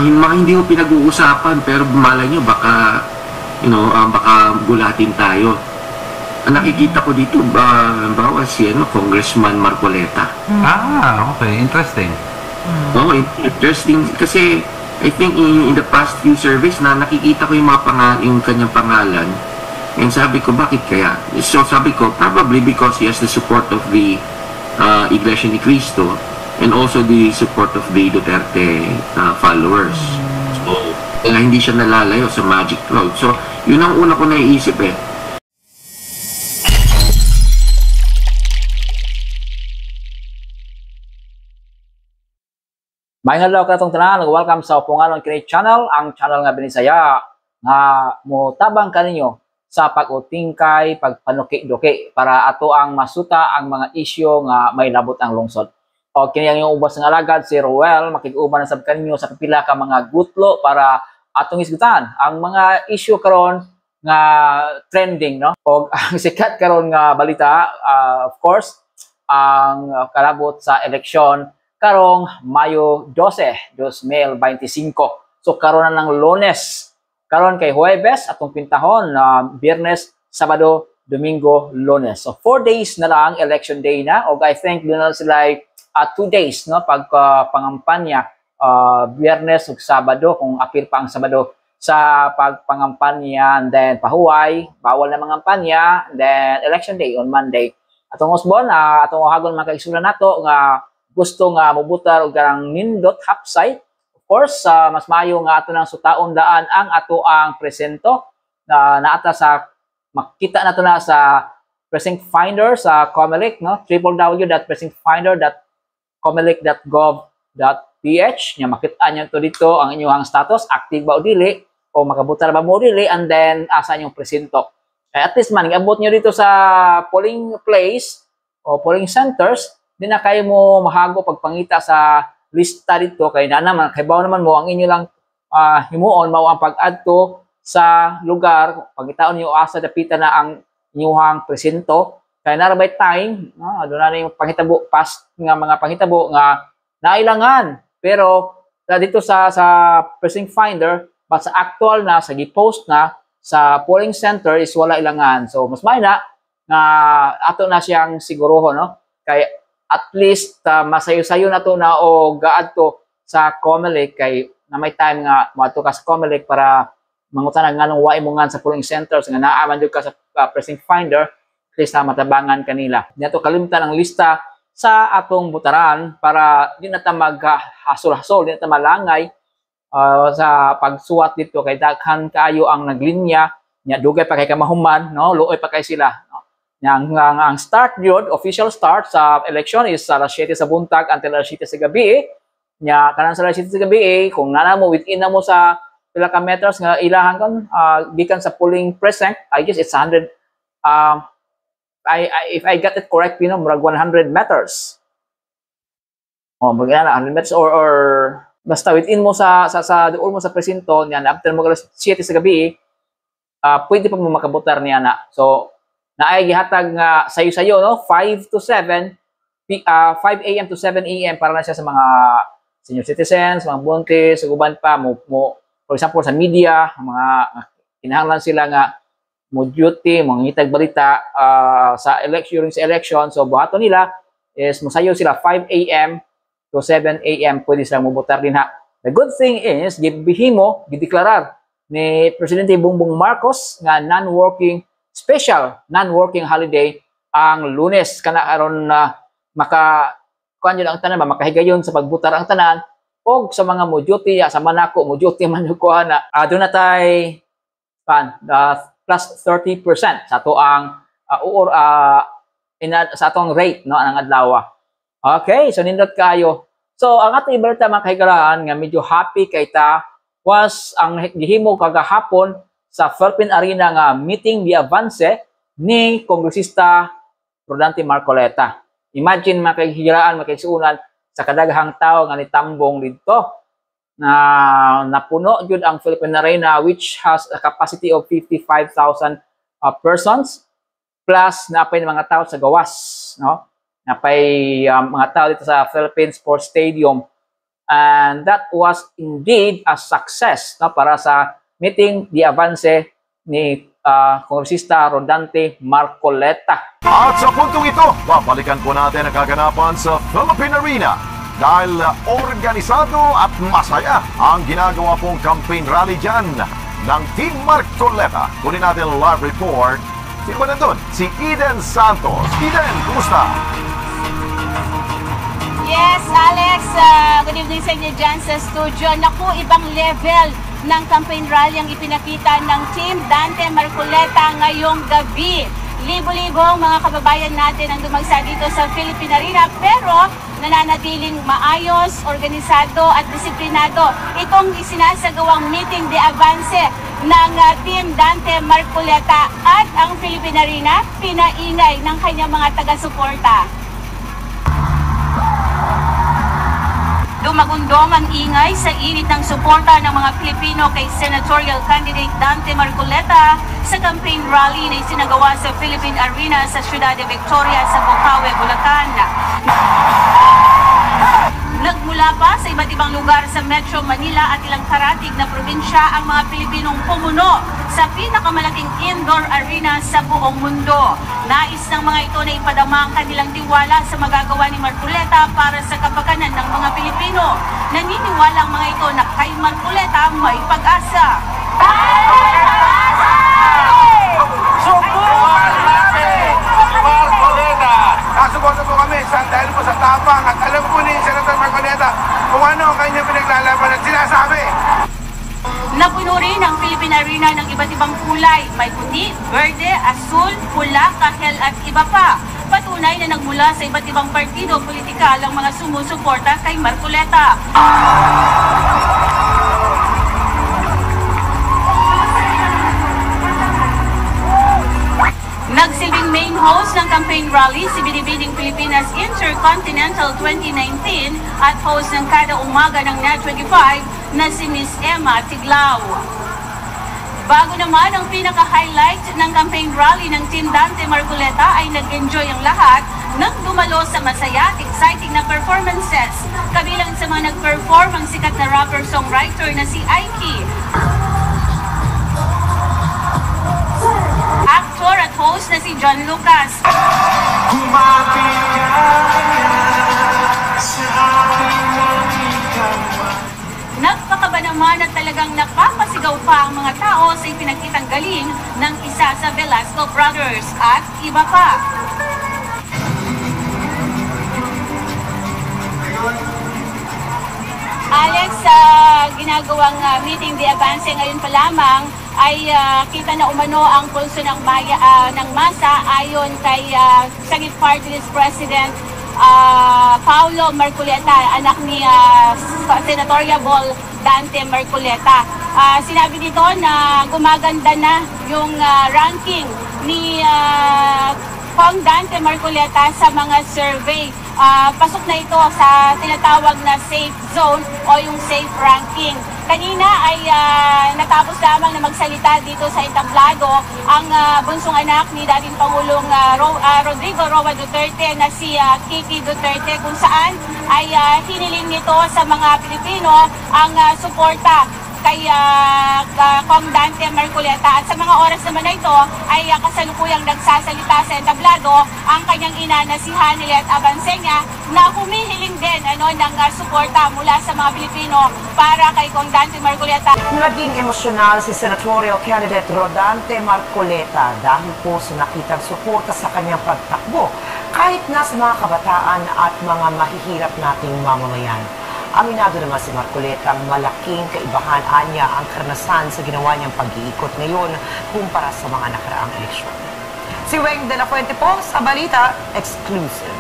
mga hindi mo pinag-uusapan, pero malay nyo, baka, baka gulatin tayo. Ang nakikita ko dito, bawa si Congressman Marcoleta. Okay. Interesting. Oo, interesting. Kasi, I think in the past few surveys na nakikita ko yung kanyang pangalan. And sabi ko, bakit kaya? So sabi ko, probably because he has the support of the Iglesia ni Cristo and also the support of the Duterte followers. So, kaya hindi siya nalalayo sa Magic Cloud. So, yun ang una ko naiisip eh. May hello ka itong tanan, welcome sa Pungalon Kinig Channel, ang channel nga binisaya nga motabang kaninyo sa pag-utingkay, pagpanuki-duki para ato ang masuta ang mga isyu nga may labot ang lungsod. O kini ang ubos ng alagad si Roel, makig-uban na sab kaninyo sa pipila ka mga gutlo para atong isgutan ang mga isyu karon nga trending, no? O ang sikat karon nga balita, of course, ang kalabot sa eleksyon karong Mayo 12, 2025. So karon na ng Lunes. Karon kay Huwebes atong pintahon na Biyernes, Sabado, Domingo, Lunes. So 4 days na lang election day na. O I think doon na sila 2 days, no, pagpangampanya, Biyernes ug Sabado, kung apil pa ang Sabado sa pagpangampanya, and then pahuway, bawal na mangampanya, and then election day on Monday. Atong usbon, atong hagon makaigsunan nato nga gusto nga mobutar og garang nindot hapsite. Of course, mas maayo nga ato nang sutaon daan ang ato ang presento na naata sa makita nato na sa precinct finder sa COMELEC, no, www.precinctfinder.comelec.gov.ph. nya makita nyo to dito ang inyong status, active ba o dili, o makabutar ba mo dili, and then asa inyong presento. At least man abot nyo dito sa polling place o polling centers, di na kayo mo mahago pagpangita sa lista dito, kay na naman kaybaw naman mo ang inyo lang himuon mao ang pag-adto sa lugar, pagitaon niyo asa dapita na ang inyong presento, kay narabay time, no, aduna na yung panghitabo past nga mga panghitabo nga nailangan, pero dito sa precinct finder but sa actual na sa gi-post na sa polling center is wala ilangan. So mas may na nga ato na siyang siguruho, no, kay at least masayo-sayo na to na o gaadto sa COMELEC, kay na may time nga moadto ka sa COMELEC para mangutan nga nung wae mo nga sa polling centers nga naaman jud ka sa precinct finder, at least matabangan kanila. Dito kalimtan ang lista sa atong butaran para di na ta maghasol-hasol, di na ta malangay sa pagsuwat dito, kay daghan kaayo ang naglinya nya, dugay pa kay kamahuman, no, luoy pa kay sila, no. Ang start yun, official start sa election is alas 7 sa buntag until alas 7 sa gabi. Nya kanang sa alas 7 sa gabi, kung nana mo within na mo sa pila ka meters nga ilahan kon gikan sa polling precinct, I guess it's 100 if I got it correct, you know, murag 100 meters. Magana 100 meters or basta within mo sa duol mo sa presinto niyan, after mo alas 7 sa gabi, pwede pa mo makabotar niya na. So naay gihatag nga sayo-sayo, no, 5 a.m. to 7 a.m. para na siya sa mga senior citizens, mga buntis, uban pa mo for example sa media, mga kinahanglan sila nga mo duty, mo ngitag balita sa election. So buhaton nila is mosayo sila 5 a.m. to 7 a.m. pwede sila mobotar din ha. The good thing is gibihimo gideklarar ni Presidente Bongbong Marcos nga special non-working holiday ang Lunes, kana aron kuan ang tanan ba, makahigayon sa pagbutar ang tanan, og sa mga mo duty sa manako mo duty man ko na adto na tay plus 30% sa ato ang sa atong rate, no, ang adlaw. Okay, so nindot kayo. So ang ato ibalita mga kahigalaan nga medyo happy kay ta was ang gihimo kagahapon sa Philippine Arena nga meeting di avance ni Kongresista Rodante Marcoleta. Imagine makahigiraan, makaigsuunan sa kadaghang tao nga nitambong dito na napuno jud ang Philippine Arena, which has a capacity of 55,000 persons, plus napay mga tao sa gawas, no? Napay mga tao dito sa Philippine Sports Stadium. And that was indeed a success para sa meeting di avance ni Kongresista Rodante Marcoleta. At sa puntong ito, babalikan po natin ang kaganapan sa Philippine Arena dahil organisado at masaya ang ginagawa pong campaign rally dyan ng Team Marcoleta. Kunin natin ang live report. Sino ba nandun? Si Eden Santos. Eden, kumusta? Yes, Alex. Good evening sa inyo dyan sa studio. Naku, ibang level ng campaign rally ang ipinakita ng Team Dante Marcoleta ngayong gabi. Libo-libong mga kababayan natin ang dumagsa dito sa Philippine Arena pero nananatiling maayos, organisado at disiplinado. Itong isinasagawang meeting de avance ng Team Dante Marcoleta at ang Philippine Arena pinaingay ng kanyang mga taga-suporta. Dumagundong ang ingay sa init ng suporta ng mga Pilipino kay senatorial candidate Dante Marcoleta sa campaign rally na isinagawa sa Philippine Arena sa Ciudad de Victoria sa Bocaue, Bulacan. Nagmula pa sa iba't ibang lugar sa Metro Manila at ilang karatig na probinsya ang mga Pilipinong pumuno sa pinakamalaking indoor arena sa buong mundo. Nais ng mga ito na ipadama ang kanilang tiwala sa magagawa ni Marcoleta para sa kapakanan ng mga Pilipino. Naniniwala ang mga ito na kay Marcoleta may pag-asa. Subukan natin si Marcoleta. Nasuporta po kami dahil po sa tapang at alam po ni Senator Marcoleta kung ano ang kanyang pinaglalaban at sinasabi. Napuno rin ang Philippine Arena ng iba't ibang kulay. May puti, verde, asul, pula, kahel at iba pa. Patunay na nagmula sa iba't ibang partido politikal ang mga sumusuporta kay Marcoleta. Nagsilbing main host ng campaign rally si Binibining Pilipinas Intercontinental 2019 at host ng kada umaga ng Net25 na si Miss Emma Tiglao. Bago naman ang pinaka-highlight ng campaign rally ng Team Dante Marcoleta ay nag-enjoy ang lahat nang dumalo sa masaya at exciting na performances. Kabilang sa mga nag-perform ang sikat na rapper-songwriter na si Aiki, actor at host na si John Lucas, nagpakaba naman at talagang napapasigaw pa ang mga tao sa ipinagkitang galing ng isa sa Velasco Brothers at iba pa. Alex, sa ginagawang meeting de avance ngayon pa lamang ay kita na umano ang pulso ng masa ayon kay Sagip Party List President Paulo Marcoleta, anak ni Senatorial Dante Marcoleta. Sinabi dito na gumaganda na yung ranking ni Kong Dante Marcoleta sa mga survey. Pasok na ito sa tinatawag na safe zone o yung safe ranking. Kanina ay natapos lamang na magsalita dito sa entablado ang bunsong anak ni dating Pangulong Rodrigo Roa Duterte na si Kiki Duterte, kung saan ay hiniling nito sa mga Pilipino ang suporta kay Kong Dante Marcoleta. At sa mga oras naman na ito ay kasalukuyang nagsasalita sa entablado ang kanyang ina na si Hanilet Abansenya na humihiling din ng suporta mula sa mga Pilipino para kay Kong Dante Marcoleta. Naging emosyonal si senatorial candidate Rodante Marcoleta dahil po sa nakitang suporta sa kanyang pagtakbo kahit na sa mga kabataan at mga mahihirap nating mamamayan. Aminado naman si Marcoleta ang malaking kaibahan niya ang karanasan sa ginawa niyang pag-iikot ngayon kumpara sa mga nakaraang eleksyon. Si Weng de la Fuente po sa Balita Exclusive.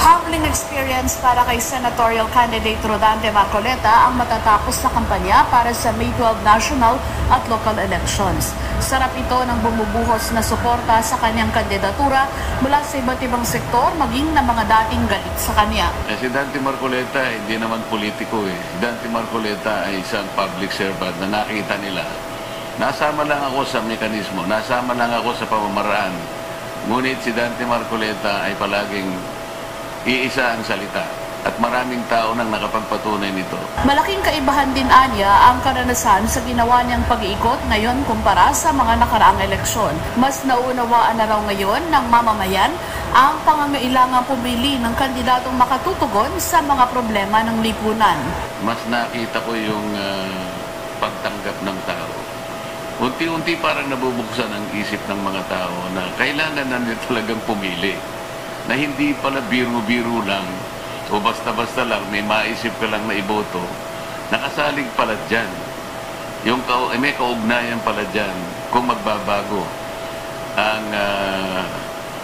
Humbling experience para kay senatorial candidate Rodante Marcoleta ang matatapos na kampanya para sa May 12 national at local elections. Sarap ito ng bumubuhos na suporta sa kanyang kandidatura mula sa iba't ibang sektor, maging na mga dating galit sa kanya. Si Dante Marcoleta hindi naman politiko eh. Si Dante Marcoleta ay isang public servant na nakita nila. Nasama lang ako sa mekanismo, nasama lang ako sa pamamaraan Ngunit si Dante Marcoleta ay palaging iisa ang salita at maraming tao nang nakapagpatunay nito. Malaking kaibahan din anya ang karanasan sa ginawa niyang pag-iikot ngayon kumpara sa mga nakaraang eleksyon. Mas naunawaan na raw ngayon ng mamamayan ang pangangailangan pumili ng kandidatong makatutugon sa mga problema ng lipunan. Mas nakita ko yung pagtanggap ng tao. Unti-unti parang nabubuksan ang isip ng mga tao na kailangan na nila talagang pumili. Na hindi pala biro-biro lang o basta-basta lang may maisip ka lang na iboto, nakasalig pala dyan. May kaugnayan pala dyan kung magbabago ang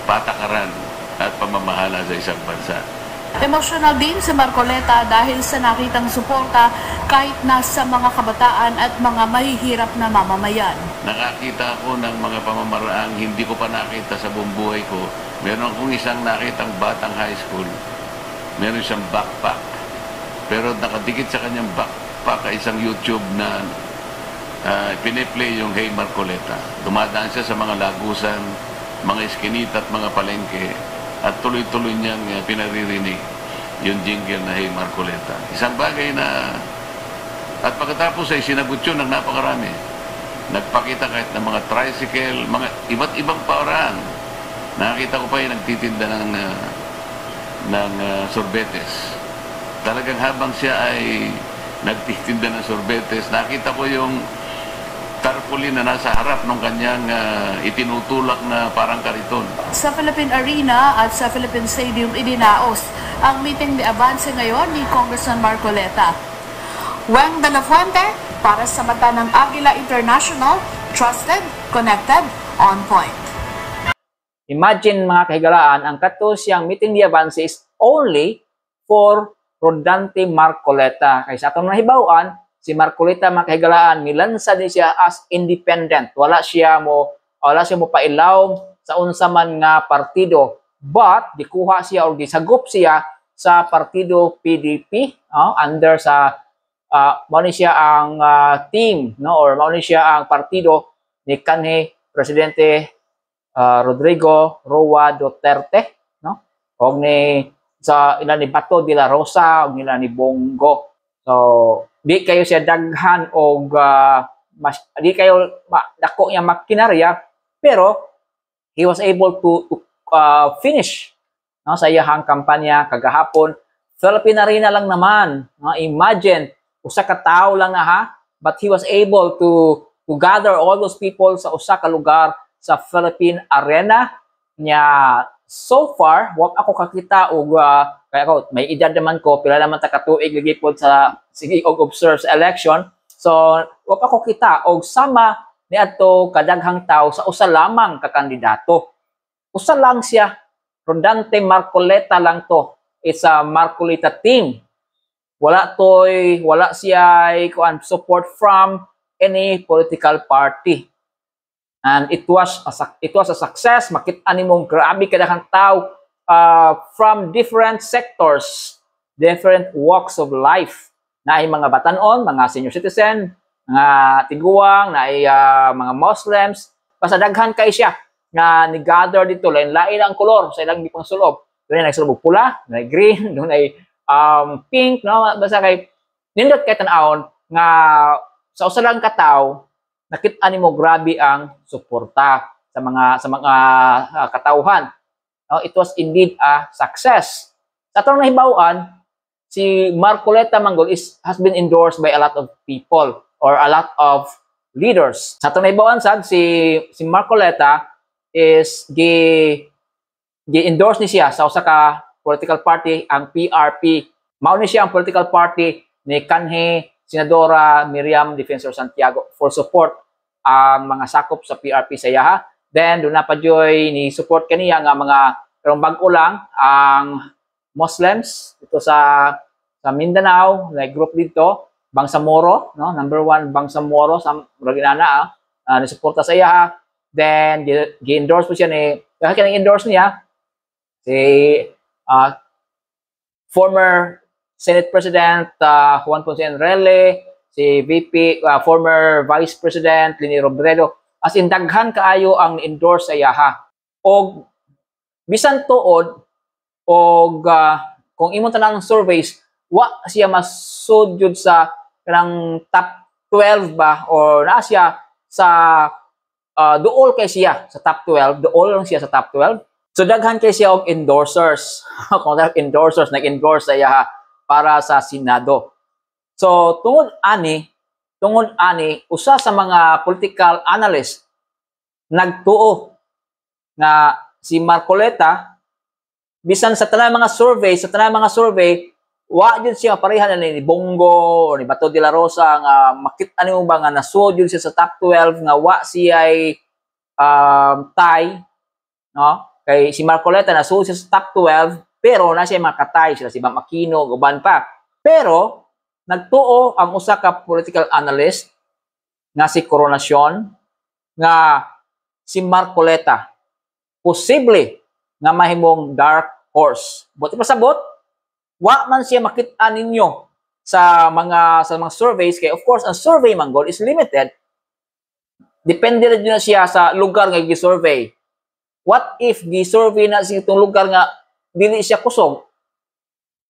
patakaran at pamamahala sa isang bansa. Emosyonal din si Marcoleta dahil sa nakitang suporta kahit nasa mga kabataan at mga mahihirap na mamamayan. Nakakita ako ng mga pamamaraang hindi ko pa nakita sa buong buhay ko. Meron akong isang nakitang batang high school. Meron siyang backpack. Pero nakadikit sa kanyang backpack ay isang YouTube na piniplay yung Hey Marcoleta. Dumadaan siya sa mga lagusan, mga eskinita at mga palengke at tuloy-tuloy niyang pinaririnig yung jingle na Hey Marcoleta. Isang bagay na at pagkatapos ay sinagot yun ng napakarami. Nagpakita kahit ng mga tricycle, mga iba't ibang paraan. Nakita ko pa yung nagtitinda ng sorbetes. Talagang habang siya ay nagtitinda ng sorbetes, nakita ko yung tarpaulin na nasa harap ng kanyang itinutulak na parang kariton. Sa Philippine Arena at sa Philippine Stadium idinaos ang meeting de avance ngayon ni Congressman Marcoleta. Weng de la Fuente para sa mata ng Aguila International, trusted, connected, on point. Imagine mga kahigalaan, ang katusyang meeting de avance is only for Rodante Marcoleta. Kaya sa atong nahibawan, si Marcoleta mga kahigalaan, milansa din siya as independent. Wala siya mo pailaw sa unsa man nga partido. But gikuha siya o gisagop siya sa partido PDP, under sa mao ni siya ang team, no, or mao ni siya ang partido ni kanhi presidente Rodrigo Roa Duterte, no? Og ni sa ila ni Bato de la Rosa og nila ni Bongo. So di kayo siya daghan og di kayo dako niya makinarya, pero he was able to finish, no, sa iyang kampanya kagahapon. Philippine Arena lang naman, no? Imagine usa ka tawo lang na ha, but he was able to gather all those people sa usa ka lugar sa Philippine Arena nya. So far, wag ako kakita og kaya ako may edad naman ko, pila naman ta katuig ligipod sa sige og observe sa election. So wag ako kita og sama ni adto kadaghang tawo sa usa lamang ka kandidato. Usa lang siya, Rodante Marcoleta lang to. It's a Marcoleta team. Wala siya support from any political party. And it was a success. Makita nimong grabe kadaghang tao from different sectors, different walks of life. Naay mga batanon, mga senior citizen, mga tiguang, naay mga Muslims. Basta daghan kay siya nga ni-gather dito. Lain-lain ang kolor sa ilang gipang sulob. Doon ay nagsulog pula, doon ay green, doon ay pink, no? Basta kay nindot kay tan-awon nga sa usa lang ka tawo, nakita nimo grabe ang suporta sa mga katawhan. No, it was indeed a success. Sa atong nahibaw-an, si Marcoleta Manggol has been endorsed by a lot of people or a lot of leaders. Sa atong nahibaw-an sad si Marcoleta is gi-endorse ni siya sa usa ka political party, ang PRP. Mao ni siya ang political party ni kanhi Senadora Miriam Defensor Santiago for support ang mga sakop sa PRP sa iyaha. Then doon na pa joy ni support kaniya nga mga karong bag-o lang ang Muslims dito sa Mindanao, like group dito, Bangsamoro, no? Number 1 Bangsamoro sa Raginana, ni suporta sa iyaha. Then gi-endorse po siya ni endorse niya si former Senate President Juan Ponce Enrile, si VP, former Vice President Leni Robredo, as in daghan kaayo ang endorse sa iyaha. O bisan tuod og kung imong tanang surveys wa siya masud jud sa kanang top 12 ba or na siya sa duol kay siya sa top 12, duol lang siya sa top 12. So daghan kay siya og endorsers. Kung endorsers nag-endorse siya para sa Senado. So tungod ani usa sa mga political analyst nagtuo nga si Marcoleta bisan sa tanang mga survey wa jud siya pareha na ni Bongo o ni Bato de la Rosa nga makit-an mo ba nga nasud jud siya sa top 12 nga wa siya ay tie, no? Kay si Marcoleta nasud siya sa top 12 pero na siya makatay sila si Bam Aquino uban pa. Pero nagtuo ang usa ka political analyst nga si Coronacion nga si Marcoleta posible nga mahimong dark horse. Buti pasabot, wa man siya makita ninyo sa mga surveys kay of course ang survey man goal is limited. Depende rin na siya sa lugar nga gi-survey. What if gi-survey na sa itong lugar nga dili siya kusog?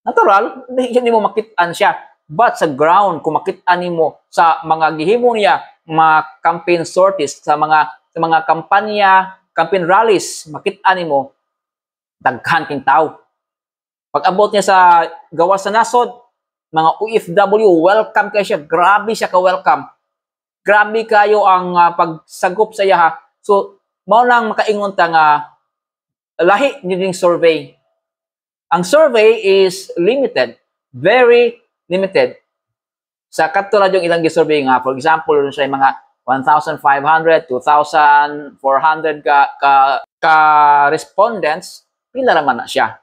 Natural, hindi mo makitaan siya. But sa ground, kung makitaan mo sa mga gihimo niya, mga campaign sorties, sa mga kampanya, campaign rallies, makitaan mo, daghan king tao. Pag abot niya sa gawas sa nasod, mga OFW, welcome kayo siya. Grabe siya ka-welcome. Grabe kayo ang pagsagop sa iya ha. So, mao nang makaingon ta nga lahi nining survey. Ang survey is limited, very limited. Sa katulad yung ilang gi-survey nga, for example, sa mga 1,500, 2,400 ka respondents, pila naman na siya.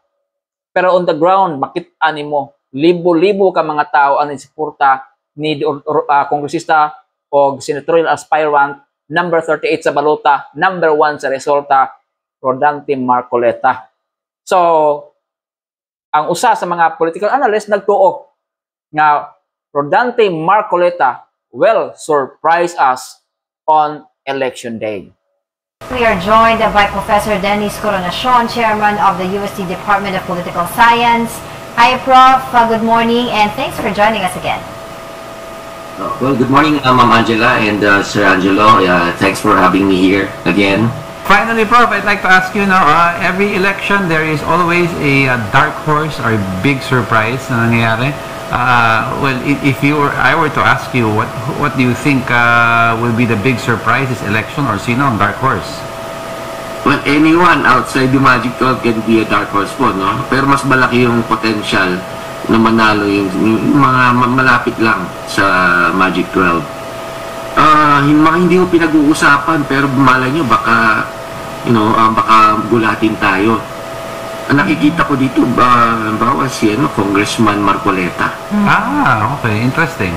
Pero on the ground, makita nimo libo-libo ka mga tao ang suporta ni kongresista o senatorial aspirant number 38 sa balota, number 1 sa resulta, Rodante Marcoleta. So, ang usa sa mga political analysts nagtuo nga Rodante Marcoleta will surprise us on election day. We are joined by Professor Dennis Coronacion, Chairman of the UST Department of Political Science. Hi, Prof. Good morning, and thanks for joining us again. Well, good morning, Ma'am Angela and Sir Angelo. Thanks for having me here again. Finally, Prof, I'd like to ask you now, every election there is always a dark horse or a big surprise na nangyayari. Well, if I were to ask you, what do you think will be the big surprise this election, or sino ang dark horse? Well, anyone outside the Magic 12 can be a dark horse po, no? Pero mas malaki yung potential na manalo yung mga malapit lang sa Magic 12. Mga hindi mo pinag-uusapan, pero malay nyo, baka gulatin tayo. Nakikita ko dito, bawa si Congressman Marcoleta. Okay. Interesting.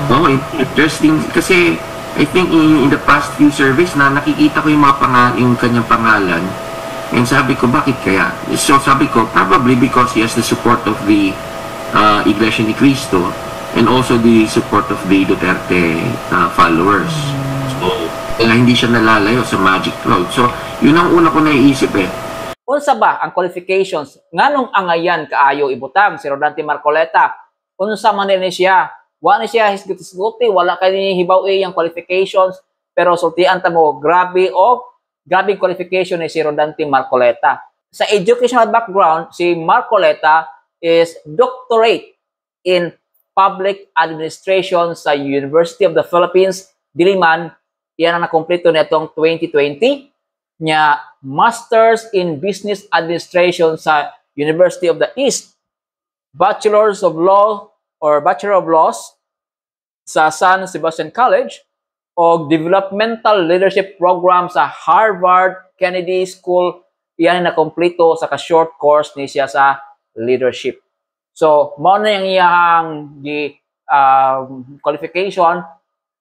Oo, interesting. Kasi, I think in the past few surveys na nakikita ko yung kanyang pangalan. And sabi ko, bakit kaya? So sabi ko, probably because he has the support of the Iglesia ni Cristo and also the support of the Duterte followers. So, hindi siya nalalayo sa Magic 12. So, yun ang una ko naiisip Unsa ba ang qualifications nganong angayan kaayo ibutang si Rodante Marcoleta? Unsa man ni siya? Wa ni siya hisguti, wala kay ni hibaw ang qualifications, pero sultian ta mo grabe qualification ni si Rodante Marcoleta. Sa educational background, si Marcoleta is doctorate in public administration sa University of the Philippines, Diliman. Yan ang nakompleto nitong 2020. Nya Masters in Business Administration sa University of the East, Bachelors of Law or Bachelor of Laws sa San Sebastian College, o Developmental Leadership Program sa Harvard Kennedy School. Iyan na kompleto sa ka-short course ni siya sa leadership. So, mao na yung iyang qualification,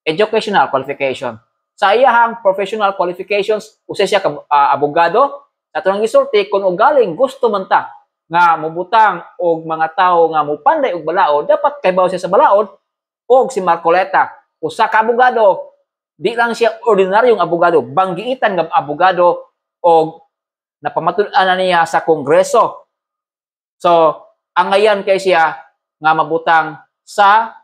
educational qualification. Sa iyahang professional qualifications, usa siya abogado. Sa tunang gisulti, kung ugaling gusto man ta nga mubutang og mga tao nga mupanday og balaod, dapat kaybaw siya sa balaod. Og si Marcoleta, usa ka abogado, di lang siya ordinaryong abogado, banggiitan nga abogado, og na pamatulan na niya sa Kongreso. So, ang ngayon kay siya nga mabutang sa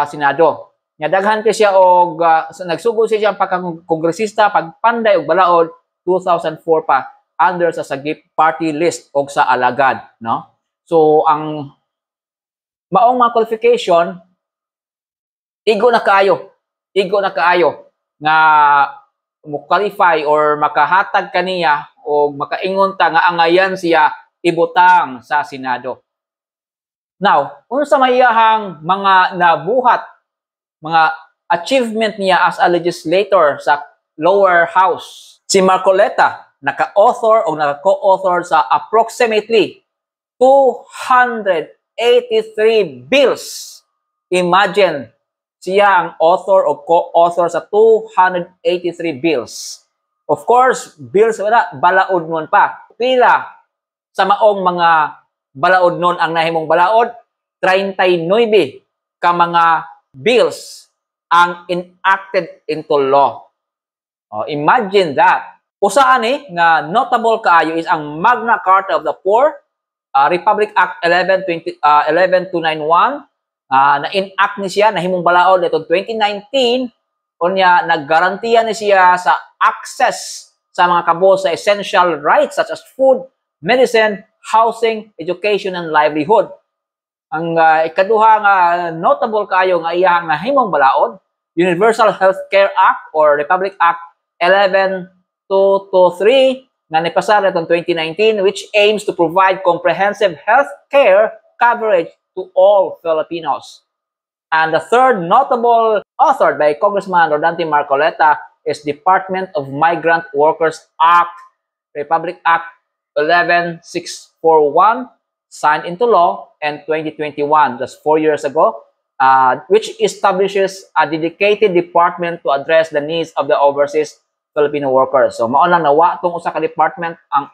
Senado. Nga daghan kay siya og nagsugod siya pagka-kongresista pagpanday og balaod 2004 pa under sa Sagip party list og sa alagad, no? So ang maong mga qualification igo na kaayo nga mo qualify or makahatag kaniya o makaingon ta nga angayan siya ibutang sa Senado. Now, unsa mayahang mga nabuhat, mga achievement niya as a legislator sa lower house? Si Marcoleta naka-author o naka-co-author sa approximately 283 bills. Imagine, siya ang author o co-author sa 283 bills. Of course, bills wala, balaod nun pa. Pila sa maong mga balaod nun ang nahimong balaod? 39 ka mga bills ang enacted into law. Imagine that. Usa ani nga notable kaayo is ang Magna Carta of the Poor, Republic Act 11291, na enact ni siya nahimong balaod nitong 2019 unya naggarantiya ni siya sa access sa mga kabo sa essential rights such as food, medicine, housing, education, and livelihood. Ang ikaduha nga notable kaayo nga iyang nahimong balaod, Universal Healthcare Act or Republic Act 11223 na nipasar nitong 2019 which aims to provide comprehensive health care coverage to all Filipinos. And the third notable authored by Congressman Rodante Marcoleta is Department of Migrant Workers Act, Republic Act 11641, signed into law in 2021, just 4 years ago, which establishes a dedicated department to address the needs of the overseas Filipino workers. So, mao lang nawa itong usa ka department ang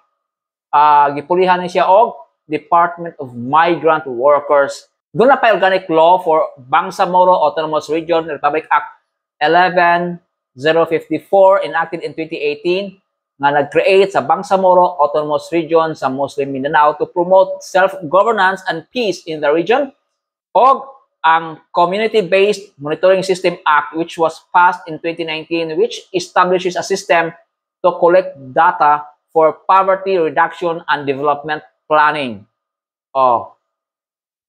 gipulihan ni siya og Department of Migrant Workers. Doon na pa organic law for Bangsamoro Autonomous Region, Republic Act 11054 enacted in 2018 nga nag-create sa Bangsamoro Autonomous Region sa Muslim Mindanao to promote self-governance and peace in the region. O ang Community-Based Monitoring System Act which was passed in 2019 which establishes a system to collect data for poverty reduction and development planning.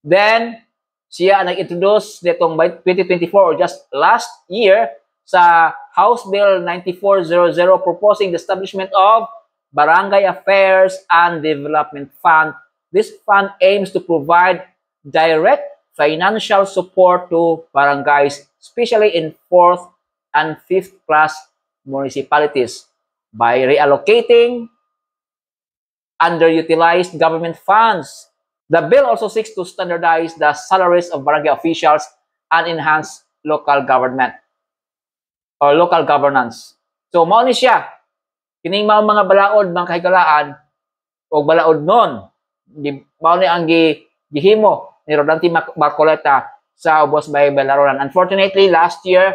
Then, siya nag-introduce nitong 2024 or just last year sa House Bill 9400 proposing the establishment of Barangay Affairs and Development Fund. This fund aims to provide direct financial support to barangays, especially in 4th and 5th class municipalities by reallocating underutilized government funds. The bill also seeks to standardize the salaries of barangay officials and enhance local government or local governance. So, mao ni siya. Kining mga balaod, mga kahigalaan, o balaod nun. Mao ni ang gihimo ni Rodante Marcoleta sa Ubos Bay Balaroran. Unfortunately, last year,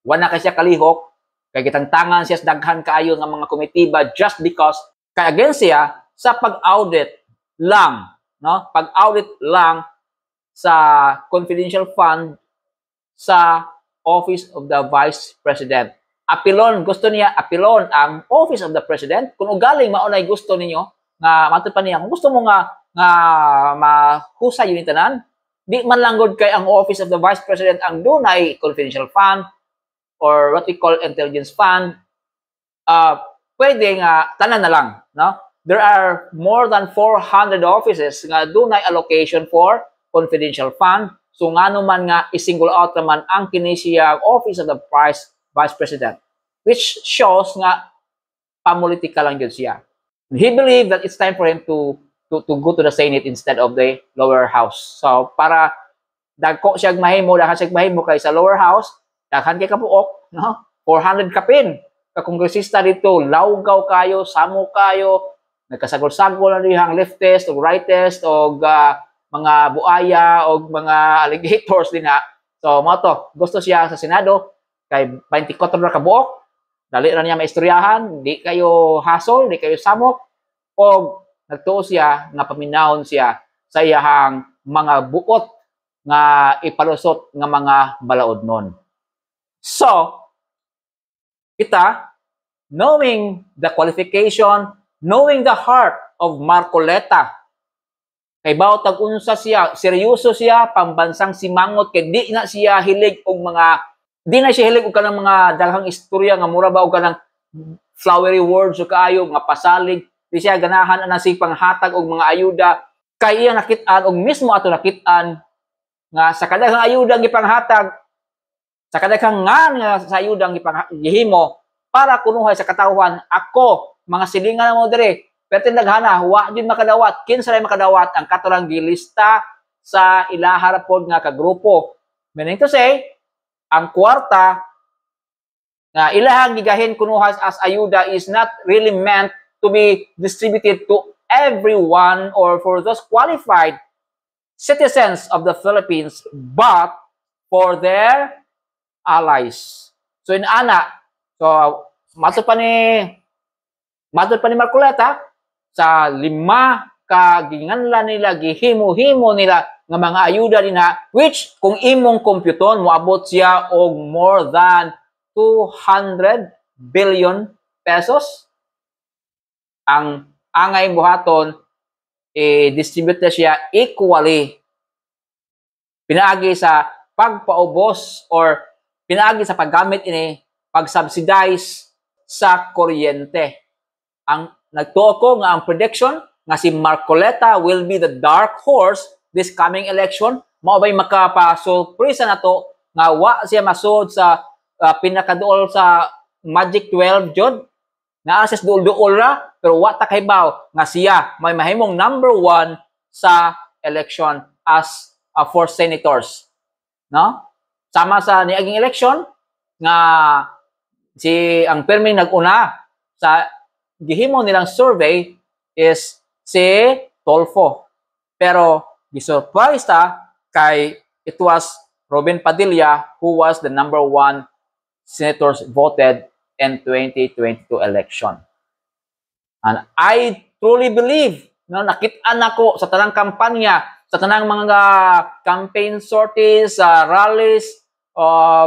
wala ka siya kalihok, kay kitangtangan siya sa daghan kaayo ng mga komitiba just because kay against siya sa pag-audit lang, no? Pag-audit lang sa confidential fund sa Office of the Vice President. Apilon, gusto niya apilon ang Office of the President. Kung ugaling maunay gusto ninyo nga matupan niya, kung gusto mo nga mahusay yun tanan, di man lang good kay ang Office of the Vice President ang dunay confidential fund or what we call intelligence fund, pwede nga tanan na lang, no? There are more than 400 offices nga dunay allocation for confidential fund. So nga naman nga i-single out naman ang kini siya Office of the Vice President, which shows nga pamulitika lang yun siya. He believed that it's time for him to go to the Senate instead of the lower house. So para dagko siya mahimo, kay sa lower house, daghan kay kapuok, no? 400 kapin ka kongresista dito, lawgaw kayo, samo kayo, nagkasagol-sagol na dihang leftist o rightist o mga buaya o mga alligators din ha. So, mo to, gusto siya sa Senado kay 24 na kabuok, dali na niya maistoryahan, di kayo hassle, di kayo samok, o nagtuo siya nga paminahon siya sa iyahang mga buot nga ipalusot nga mga balaodnon. So, kita, knowing the qualification, knowing the heart of Marcoleta, kay bawat unsa siya, seryoso siya, pambansang simangot, kay di na siya hilig og kanang mga daghang istorya nga mura ba og kanang flowery words o kaayo nga pasalig, di siya ganahan na si panghatag og mga ayuda, kay iya nakit-an og mismo ato nakit-an nga sa kadaghang ayuda ang gipanghatag, sa kadaghang nga sa ayuda ang gihimo para kunuhay sa katawhan, ako mga silingan mo dire, pero tindaghana wa jud makadawat, kinsa ray makadawat ang katulang gilista sa ilaha pod nga kagrupo. Meaning to say, ang kwarta na ilahang gigahin kunuhas as ayuda is not really meant to be distributed to everyone or for those qualified citizens of the Philippines, but for their allies. So matod pa ni Marcoleta, sa 5 ka ginganlan nila, gihimo-himo nila nga mga ayuda dinha, which kung imong kompyuton moabot siya og more than 200 billion pesos. Ang angay buhaton distribute na siya equally, pinaagi sa pagpaubos or pinaagi sa paggamit ini pag-subsidize sa kuryente. Ang nagtuo ko nga ang prediction nga si Marcoleta will be the dark horse this coming election, mao bay makapasurpresa nato nga wa siya masud sa pinakaduol sa Magic 12 jud, na access duol-duol ra, pero wa ta kahibaw nga siya may mahimong number 1 sa election as for senators, no? Sama sa niaging election nga ang perming nag-una sa gihimo nilang survey is si Tolfo, pero gisurprise ta kay it was Robin Padilla who was the number 1 senators voted in 2022 election. And I truly believe na nakit-an ako sa tanang kampanya, sa tanang mga campaign sorties, rallies,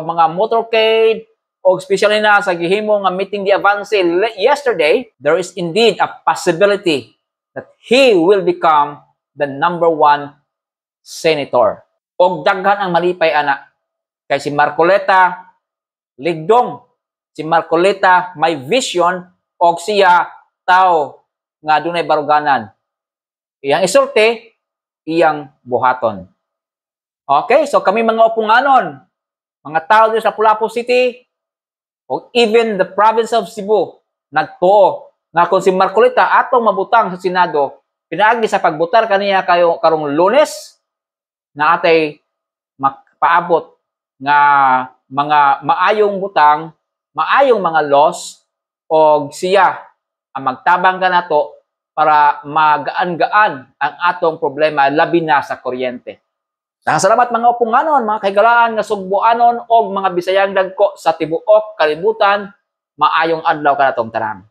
mga motorcade, o especially na sa gihimo nga meeting di avance yesterday, there is indeed a possibility that he will become the number 1 senator. Og daghan ang malipay ana, kay si Marcoleta ligdong, si Marcoleta may vision, og siya tao nga dunay baruganan. Iyang isulti, iyang buhaton. Okay, so kami mga upunganon, mga tao dito sa Pulapu City, o even the province of Cebu, nagtuo nga kung si Marcoleta atong mabutang sa Senado, pinaagi sa pagbutar kaniya karong Lunes, na atay paabot nga mga maayong butang, maayong mga laws, o siya ang magtabang ka nato para magaan-gaan ang atong problema, labi na sa kuryente. Salamat mga upunganon, mga kaigalaan nga Sugbuanon o mga Bisayang dagko sa tibuok kalibutan, maayong adlaw ka natong tanan.